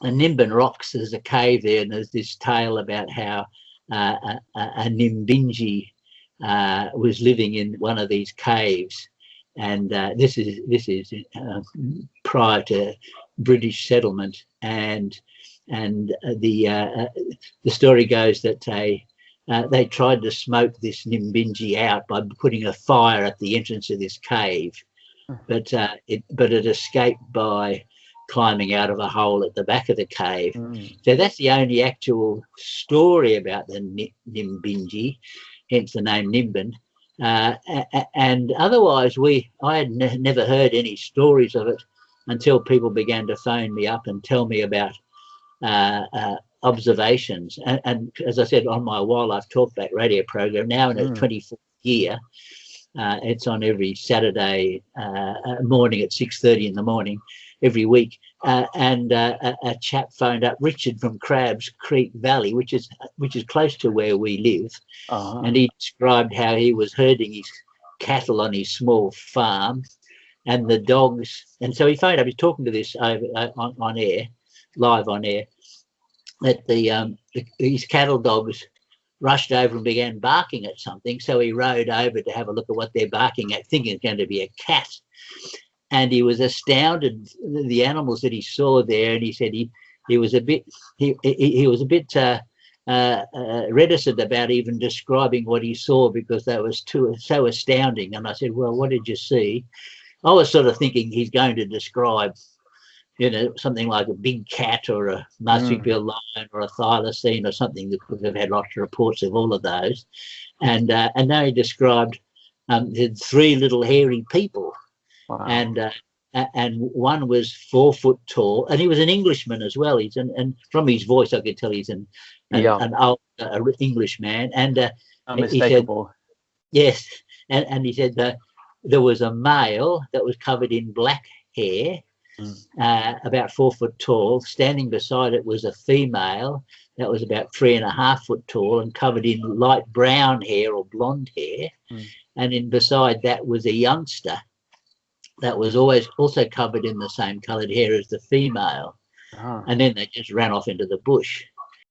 Nimbin Rocks. There's a cave there, and there's this tale about how a Nimbinjee was living in one of these caves, and this is prior to British settlement, and the story goes that they tried to smoke this Nimbinjee out by putting a fire at the entrance of this cave, but it escaped by climbing out of a hole at the back of the cave. So that's the only actual story about the Nimbinjee, hence the name Nimbin. And otherwise, I had never heard any stories of it until people began to phone me up and tell me about observations. And as I said, on my Wildlife Talkback radio program, now in its 24th year, it's on every Saturday morning at 6:30 in the morning every week. And a chap phoned up, Richard from Crabs Creek Valley, which is close to where we live. And he described how he was herding his cattle on his small farm, and the dogs. And so he phoned up. He's talking to this on air, live on air, that these cattle dogs rushed over and began barking at something. So he rode over to have a look at what they're barking at, thinking it's going to be a cat. And he was astounded, the animals that he saw there. And he said he was a bit reticent about even describing what he saw, because that was so astounding. And I said, well, what did you see? I was sort of thinking he's going to describe, something like a big cat or a marsupial lion or a thylacine or something, that could have had lots of reports of all of those. And now he described the 3 little hairy people. Wow. And one was 4 foot tall, and he was an Englishman as well. And from his voice, I could tell he's an old English man. And unmistakable. He said, yes, and he said that there was a male that was covered in black hair, about 4 foot tall. Standing beside it was a female that was about 3.5 foot tall and covered in light brown hair or blonde hair. And in beside that was a youngster that was also covered in the same coloured hair as the female. And then they just ran off into the bush.